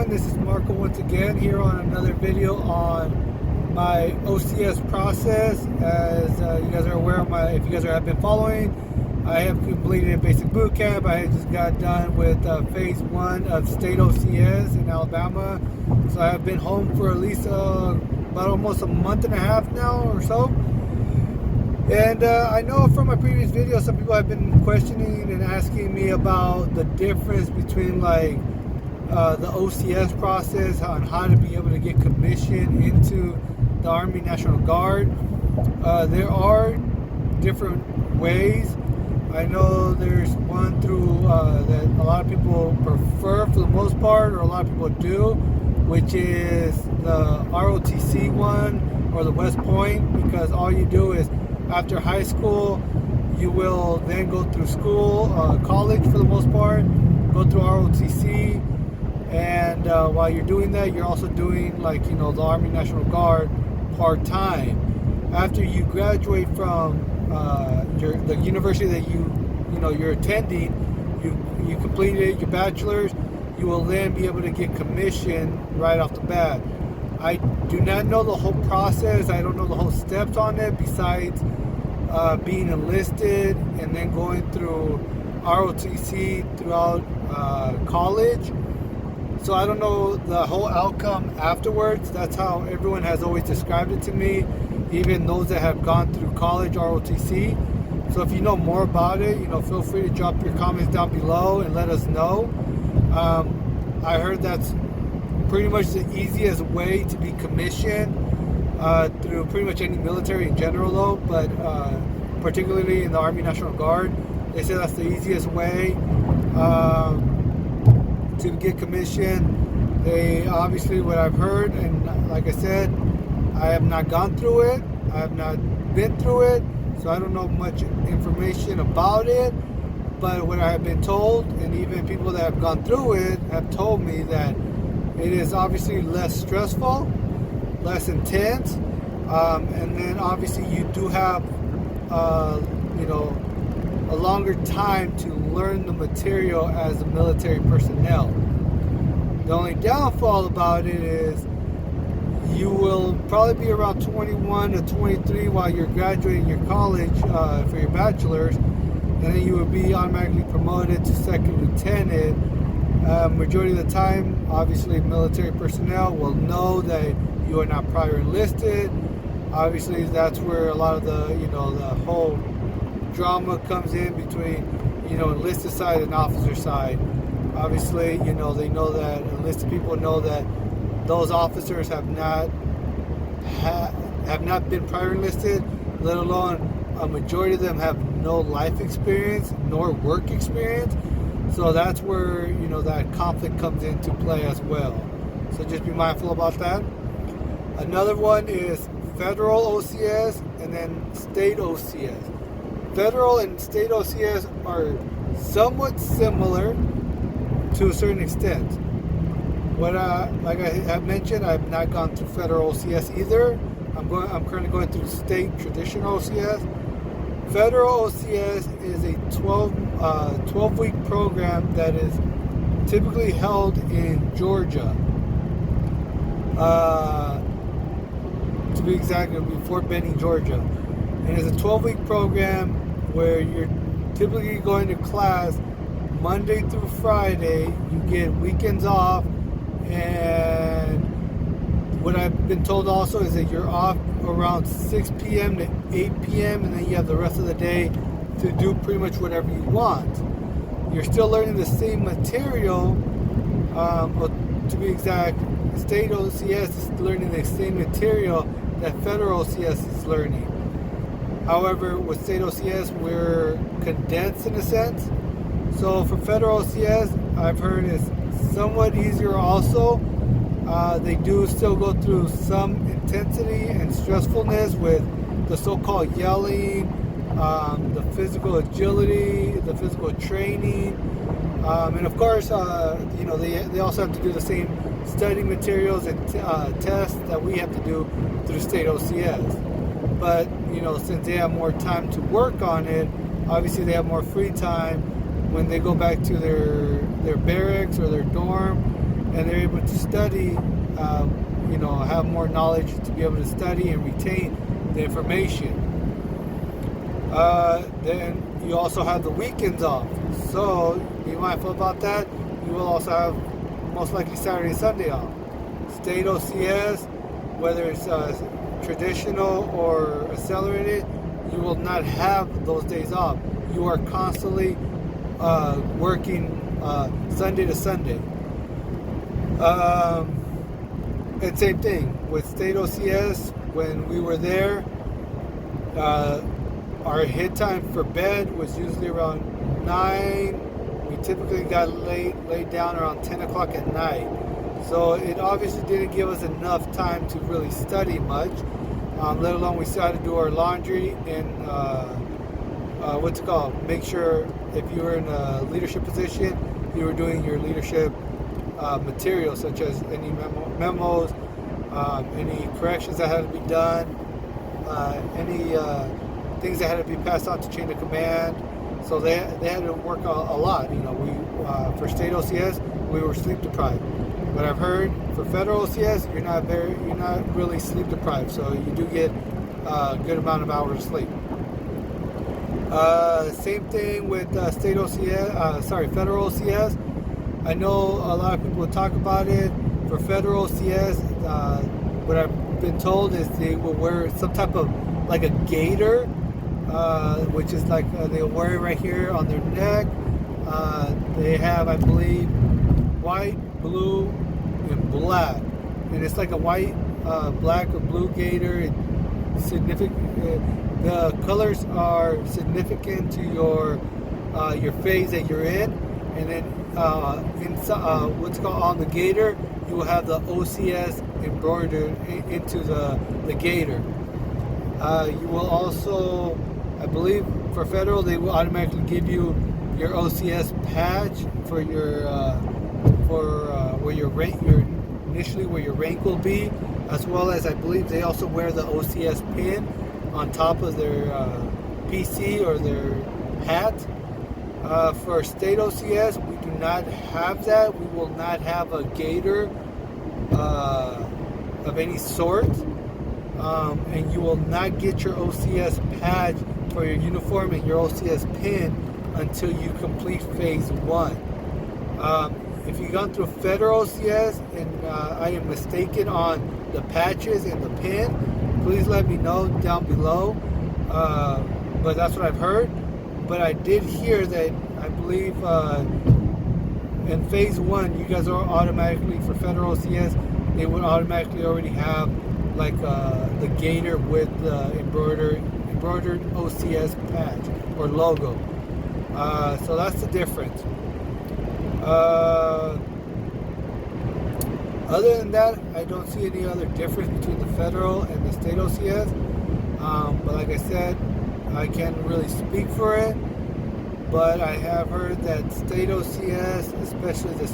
everyone, this is Marco once again here on another video on my OCS process. As you guys are aware of if you guys have been following, I have completed a basic boot camp. I just got done with phase 1 of state OCS in Alabama. So I have been home for at least about almost a month and a half now or so. And I know from my previous video, some people have been questioning and asking me about the difference between like the OCS process on how to be able to get commissioned into the Army National Guard. There are different ways. I know there's one through that a lot of people prefer for the most part, or a lot of people do, which is the ROTC one or the West Point, because all you do is after high school, you will then go through school, college for the most part, go through ROTC, and while you're doing that, you're also doing the Army National Guard part-time. After you graduate from the university that you're attending, you completed your bachelor's, you will then be able to get commissioned right off the bat. I do not know the whole process. I don't know the whole steps on it besides being enlisted and then going through ROTC throughout college. So I don't know the whole outcome afterwards. That's how everyone has always described it to me, even those that have gone through college ROTC. So if you know more about it, feel free to drop your comments down below and let us know. I heard that's pretty much the easiest way to be commissioned through pretty much any military in general, though, but particularly in the Army National Guard, they say that's the easiest way to get commissioned. They obviously, what I've heard, and like I said, I have not gone through it, I have not been through it, so I don't know much information about it. But what I have been told, and even people that have gone through it have told me that it is obviously less stressful, less intense, and then obviously you do have a longer time to learn the material as a military personnel. The only downfall about it is you will probably be around 21 to 23 while you're graduating your college for your bachelor's, and then you will be automatically promoted to second lieutenant. Majority of the time, obviously, military personnel will know that you are not prior enlisted. Obviously, that's where a lot of the the whole drama comes in between enlisted side and officer side. Obviously, they know that enlisted people know that those officers have not been prior enlisted, let alone a majority of them have no life experience nor work experience. So that's where that conflict comes into play as well. So just be mindful about that. Another one is federal OCS and then state OCS. Federal and state OCS are somewhat similar to a certain extent. Like I have mentioned, I have not gone through federal OCS either. I'm currently going through state traditional OCS. Federal OCS is a 12-week program that is typically held in Georgia. To be exact, it will be Fort Benning, Georgia. And it's a 12-week program where you're typically going to class Monday through Friday. You get weekends off, and what I've been told also is that you're off around 6 p.m. to 8 p.m. and then you have the rest of the day to do pretty much whatever you want. You're still learning the same material, or to be exact, state OCS is learning the same material that federal OCS is learning. However, with state OCS, we're condensed in a sense. So for federal OCS, I've heard it's somewhat easier also. They do still go through some intensity and stressfulness with the so-called yelling, the physical agility, the physical training, and of course, they also have to do the same study materials and tests that we have to do through state OCS. But since they have more time to work on it, obviously they have more free time when they go back to their barracks or their dorm, and they're able to study, have more knowledge to be able to study and retain the information. Then you also have the weekends off, so be mindful about that. You will also have most likely Saturday and Sunday off. State OCS, whether it's traditional or accelerated, you will not have those days off. You are constantly working Sunday to Sunday. And same thing with State OCS. When we were there, our hit time for bed was usually around 9. We typically got laid down around 10 o'clock at night. So it obviously didn't give us enough time to really study much, let alone we still had to do our laundry and make sure if you were in a leadership position, you were doing your leadership material, such as any memos, any corrections that had to be done, any things that had to be passed on to chain of command. So they had to work a lot. We for state OCS, we were sleep deprived. But I've heard for federal OCS, you're not really sleep deprived, so you do get a good amount of hours of sleep. Same thing with state OCS. Federal OCS. I know a lot of people will talk about it. For federal OCS, what I've been told is they will wear some type of like a gaiter, which is like they'll wear it right here on their neck. They have, I believe, white, blue, and black, and it's like a white, black or blue gaiter. The colors are significant to your phase that you're in, and then what's called on the gaiter, you will have the OCS embroidered into the gaiter. You will also, I believe, for federal, they will automatically give you your OCS patch for your where your rank will be, as well as I believe they also wear the OCS pin on top of their PC or their hat. For state OCS, we do not have that. We will not have a gaiter of any sort, and you will not get your OCS patch for your uniform and your OCS pin until you complete phase 1. If you've gone through federal OCS and I am mistaken on the patches and the pin, please let me know down below. But that's what I've heard. But I did hear that I believe in phase 1, you guys are automatically, for federal OCS, they would automatically already have like the gaiter with the embroidered OCS patch or logo. So that's the difference. Other than that, I don't see any other difference between the federal and the state OCS. But like I said, I can't really speak for it. But I have heard that state OCS, especially the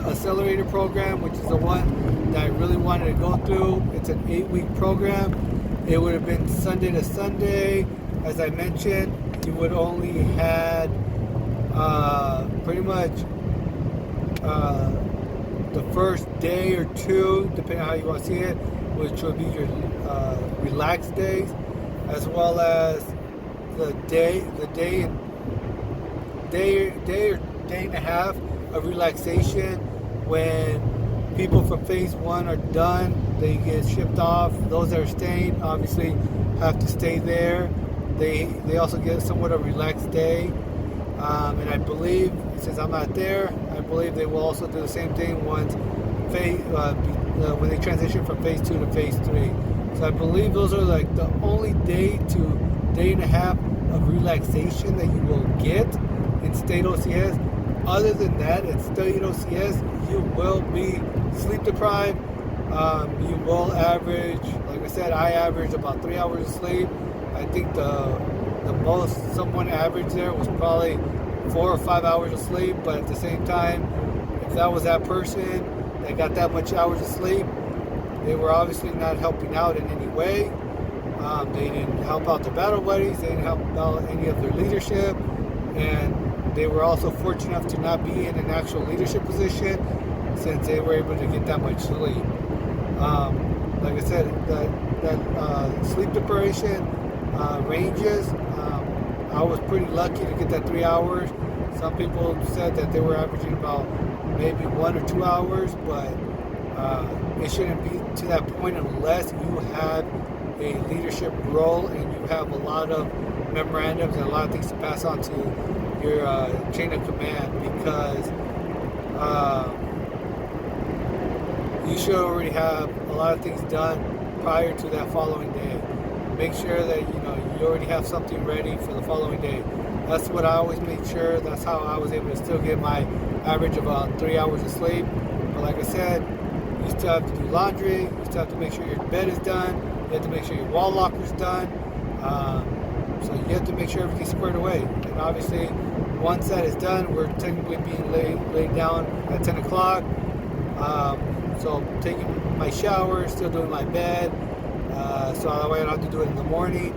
accelerator program, which is the one that I really wanted to go through, it's an 8-week program. It would have been Sunday to Sunday. As I mentioned, you would only had pretty much the first day or two, depending on how you want to see it, which would be your relaxed days, as well as the day or day and a half of relaxation. When people from phase 1 are done, they get shipped off. Those that are staying obviously have to stay there. They also get somewhat of a relaxed day. And I believe, since I'm not there, I believe they will also do the same thing once when they transition from phase 2 to phase 3. So I believe those are like the only day to day and a half of relaxation that you will get in state OCS. Other than that, in state OCS, you will be sleep deprived. You will average, like I said, I average about 3 hours of sleep. I think the most someone averaged there was probably 4 or 5 hours of sleep. But at the same time, if that was that person that got that much hours of sleep, they were obviously not helping out in any way. They didn't help out the battle buddies. They didn't help out any of their leadership, and they were also fortunate enough to not be in an actual leadership position. since they were able to get that much sleep. Like I said, that sleep deprivation ranges. I was pretty lucky to get that 3 hours. Some people said that they were averaging about maybe 1 or 2 hours, but it shouldn't be to that point unless you have a leadership role and you have a lot of memorandums and a lot of things to pass on to your chain of command, because you should already have a lot of things done prior to that following day. Make sure that you already have something ready for the following day. That's what I always made sure. That's how I was able to still get my average of about 3 hours of sleep. But like I said, you still have to do laundry. You still have to make sure your bed is done. You have to make sure your wall locker's done. So you have to make sure everything's squared away. And obviously, once that is done, we're technically being laid down at 10 o'clock. So taking my shower, still doing my bed. So that way I don't have to do it in the morning.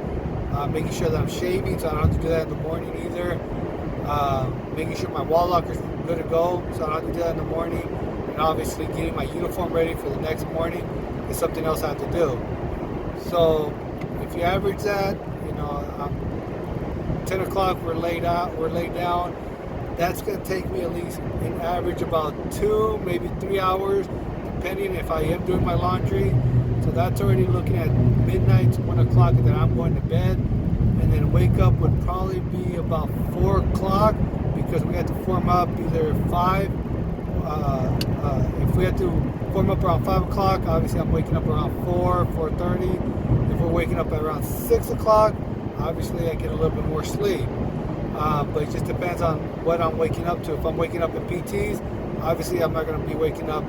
Making sure that I'm shaving, so I don't have to do that in the morning either. Making sure my wall locker's good to go, so I don't have to do that in the morning. And obviously getting my uniform ready for the next morning is something else I have to do. So if you average that, 10 o'clock we're laid down. That's going to take me at least an average about 2, maybe 3 hours, depending if I am doing my laundry. So that's already looking at midnight to 1 o'clock, and then I'm going to bed. And then wake up would probably be about 4 o'clock, because we have to form up either 5. If we have to form up around 5 o'clock, obviously I'm waking up around 4:30. If we're waking up at around 6 o'clock, obviously I get a little bit more sleep. But it just depends on what I'm waking up to. If I'm waking up at PTs, obviously I'm not going to be waking up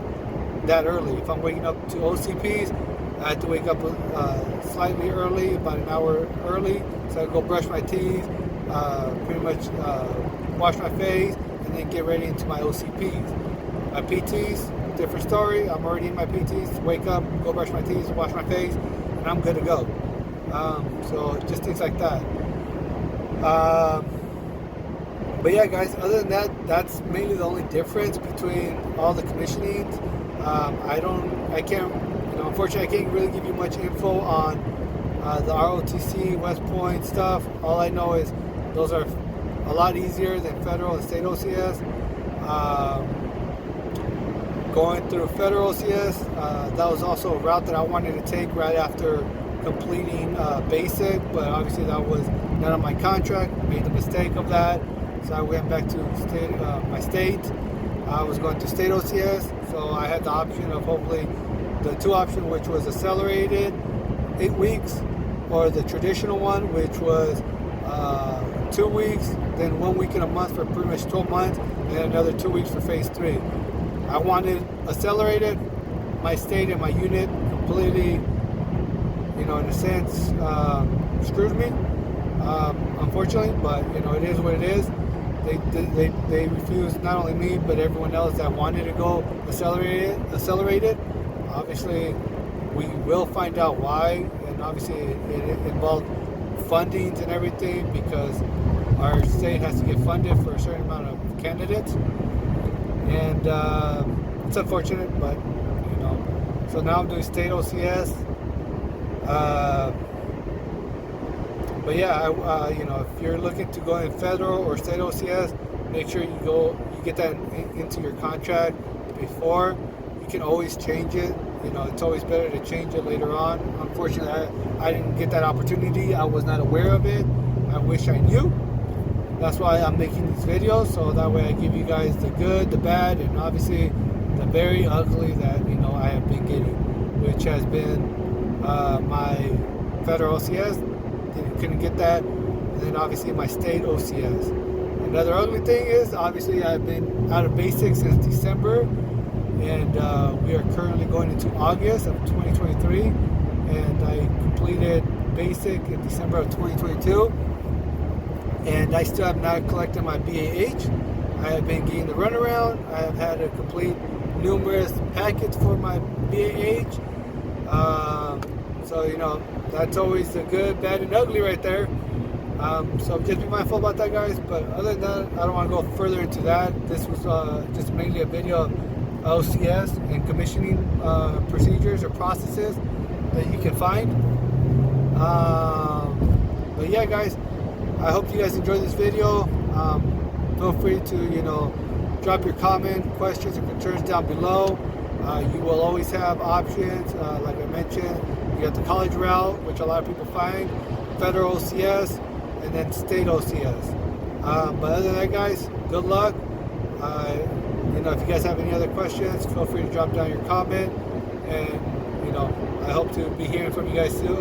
that early. If I'm waking up to OCPs, I have to wake up slightly early, about an hour early, so I go brush my teeth, pretty much wash my face, and then get ready into my OCPs. My PTs, different story. I'm already in my PTs. Wake up, go brush my teeth, wash my face, and I'm good to go. So just things like that. But yeah, guys, other than that, that's mainly the only difference between all the commissionings. Unfortunately, I can't really give you much info on the ROTC, West Point stuff. All I know is those are a lot easier than federal and state OCS. Going through federal OCS, that was also a route that I wanted to take right after completing basic, but obviously that was not on my contract. I made the mistake of that, so I went back to my state. I was going to state OCS, so I had the option of hopefully the 2 option, which was accelerated 8 weeks, or the traditional one, which was 2 weeks, then 1 week in a month for pretty much 12 months, and then another 2 weeks for phase 3. I wanted accelerated. My state and my unit completely, in a sense, screwed me, unfortunately, but it is what it is. They refused, not only me, but everyone else that wanted to go accelerated. Obviously, we will find out why, and obviously it involved fundings and everything, because our state has to get funded for a certain amount of candidates, and it's unfortunate, but so now I'm doing state OCS. But yeah, if you're looking to go in federal or state OCS, make sure you get that into your contract before. You can always change it. It's always better to change it later on. Unfortunately, I didn't get that opportunity. I was not aware of it. I wish I knew. That's why I'm making these videos, so that way I give you guys the good, the bad, and obviously the very ugly that I have been getting, which has been my federal OCS. Couldn't get that, and then obviously my state OCS. Another ugly thing is, obviously, I've been out of basic since December, and we are currently going into August of 2023, and I completed basic in December of 2022, and I still have not collected my BAH. I have been getting the runaround. I have had to complete numerous packets for my BAH. So that's always the good, bad, and ugly right there. So just be mindful about that, guys. But other than that, I don't want to go further into that. This was just mainly a video of OCS and commissioning procedures or processes that you can find. But yeah, guys, I hope you guys enjoyed this video. Feel free to drop your comment, questions, or concerns down below. You will always have options, like I mentioned. You have the college route, which a lot of people find, federal OCS, and then state OCS. But other than that, guys, good luck. If you guys have any other questions, feel free to drop down your comment. And I hope to be hearing from you guys soon.